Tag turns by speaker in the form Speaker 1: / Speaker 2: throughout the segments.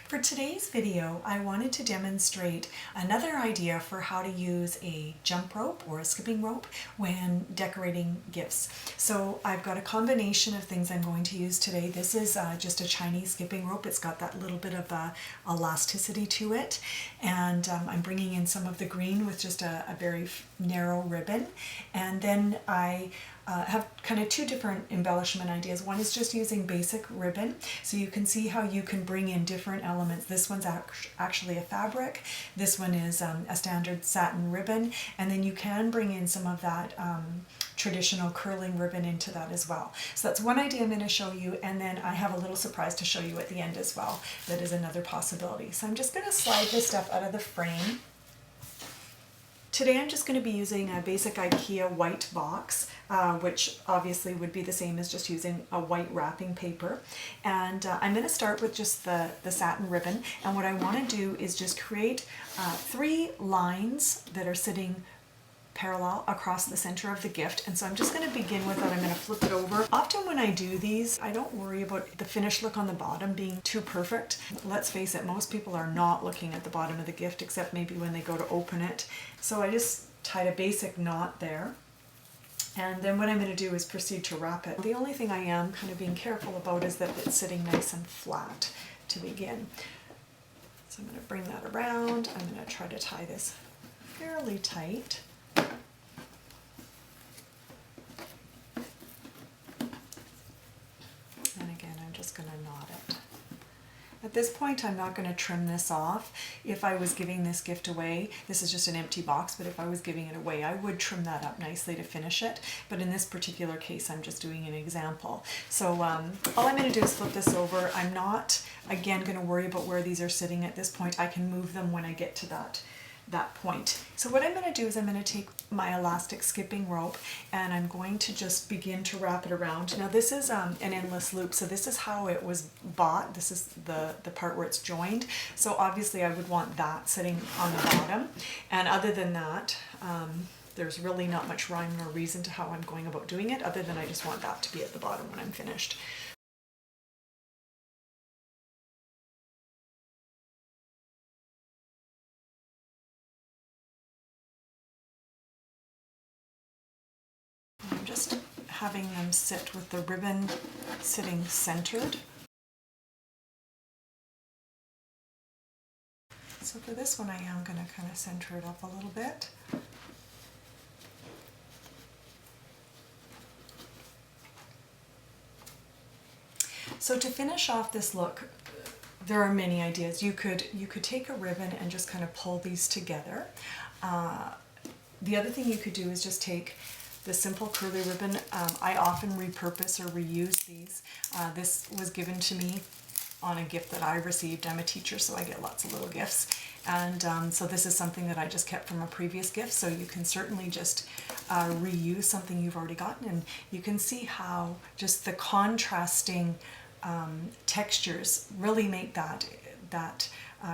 Speaker 1: For today's video, I wanted to demonstrate another idea for how to use a jump rope or a skipping rope when decorating gifts. So I've got a combination of things I'm going to use today. This is just a Chinese skipping rope. It's got that little bit of elasticity to it, and I'm bringing in some of the green with just a very narrow ribbon, and then I have kind of two different embellishment ideas. One is just using basic ribbon, so you can see how you can bring in different elements. This one's actually a fabric, this one is a standard satin ribbon, and then you can bring in some of that traditional curling ribbon into that as well. So that's one idea I'm going to show you, and then I have a little surprise to show you at the end as well. That is another possibility. So I'm just going to slide this stuff out of the frame. Today I'm just going to be using a basic IKEA white box, which obviously would be the same as just using a white wrapping paper. And I'm going to start with just the satin ribbon, and what I want to do is just create 3 lines that are sitting parallel across the center of the gift. And so I'm just going to begin with that. I'm going to flip it over. Often when I do these, I don't worry about the finished look on the bottom being too perfect. Let's face it, most people are not looking at the bottom of the gift except maybe when they go to open it. So I just tied a basic knot there. And then what I'm going to do is proceed to wrap it. The only thing I am kind of being careful about is that it's sitting nice and flat to begin. So I'm going to bring that around. I'm going to try to tie this fairly tight. And again, I'm just going to knot it. At this point, I'm not going to trim this off. If I was giving this gift away, this is just an empty box, but if I was giving it away, I would trim that up nicely to finish it. But in this particular case, I'm just doing an example. So all I'm going to do is flip this over. I'm not, again, going to worry about where these are sitting at this point. I can move them when I get to that point. So what I'm going to do is I'm going to take my elastic skipping rope and I'm going to just begin to wrap it around. Now this is an endless loop, so this is how it was bought. This is the part where it's joined. So obviously I would want that sitting on the bottom, and other than that there's really not much rhyme or reason to how I'm going about doing it, other than I just want that to be at the bottom when I'm finished. I'm just having them sit with the ribbon sitting centered. So for this one I am going to kind of center it up a little bit. So to finish off this look, there are many ideas. You could take a ribbon and just kind of pull these together. The other thing you could do is just take the simple curly ribbon. I often repurpose or reuse these. This was given to me on a gift that I received. I'm a teacher, so I get lots of little gifts. And so this is something that I just kept from a previous gift, so you can certainly just reuse something you've already gotten, and you can see how just the contrasting textures really make that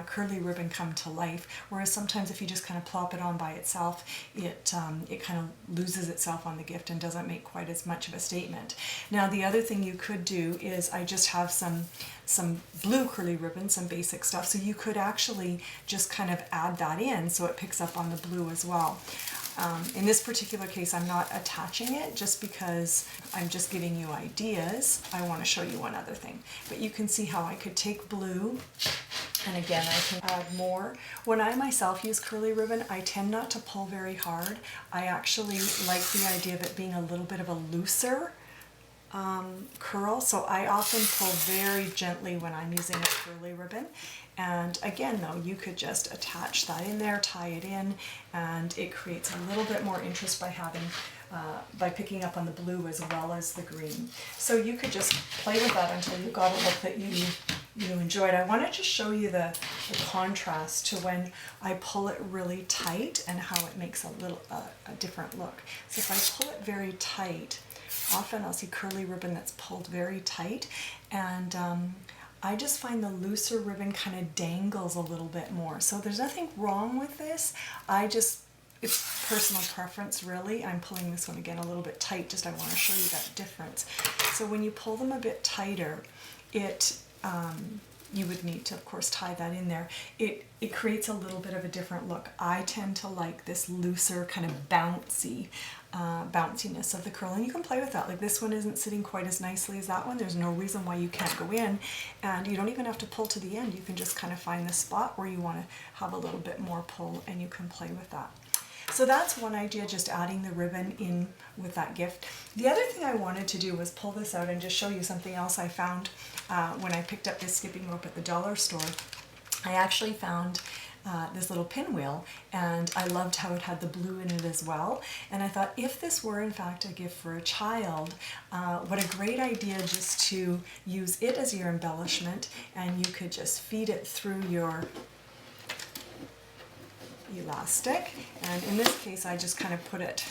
Speaker 1: curly ribbon come to life, whereas sometimes if you just kind of plop it on by itself, it kind of loses itself on the gift and doesn't make quite as much of a statement. Now the other thing you could do is I just have some blue curly ribbon, some basic stuff, so you could actually just kind of add that in so it picks up on the blue as well. In this particular case, I'm not attaching it just because I'm just giving you ideas. I want to show you one other thing. But you can see how I could take blue, and again, I can add more. When I myself use curly ribbon, I tend not to pull very hard. I actually like the idea of it being a little bit of a looser curl, so I often pull very gently when I'm using a curly ribbon. And again though, you could just attach that in there, tie it in, and it creates a little bit more interest by having by picking up on the blue as well as the green. So you could just play with that until you got a look that you enjoyed. I want to just show you the contrast to when I pull it really tight and how it makes a different look. So if I pull it very tight, often I'll see curly ribbon that's pulled very tight, and I just find the looser ribbon kind of dangles a little bit more. So there's nothing wrong with this. It's personal preference really. I'm pulling this one again a little bit tight, just I want to show you that difference. So when you pull them a bit tighter, it you would need to, of course, tie that in there. It creates a little bit of a different look. I tend to like this looser, kind of bounciness of the curl, and you can play with that. Like this one isn't sitting quite as nicely as that one. There's no reason why you can't go in, and you don't even have to pull to the end. You can just kind of find the spot where you want to have a little bit more pull, and you can play with that. So that's one idea, just adding the ribbon in with that gift. The other thing I wanted to do was pull this out and just show you something else I found when I picked up this skipping rope at the dollar store. I actually found this little pinwheel, and I loved how it had the blue in it as well. And I thought, if this were in fact a gift for a child, what a great idea just to use it as your embellishment, and you could just feed it through your elastic. And in this case I just kind of put it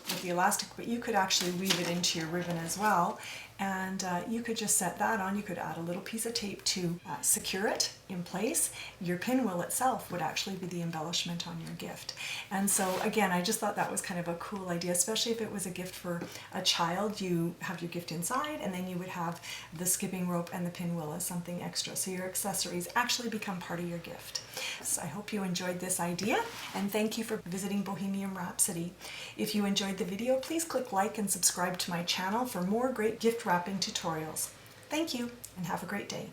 Speaker 1: with the elastic, but you could actually weave it into your ribbon as well, and you could just set that on. You could add a little piece of tape to secure it in place. Your pinwheel itself would actually be the embellishment on your gift. And so again, I just thought that was kind of a cool idea, especially if it was a gift for a child. You have your gift inside, and then you would have the skipping rope and the pinwheel as something extra, so your accessories actually become part of your gift. So I hope you enjoyed this idea, and thank you for visiting Bohemian Rhapsody. If you enjoyed the video, please click like and subscribe to my channel for more great gift wrapping tutorials. Thank you, and have a great day.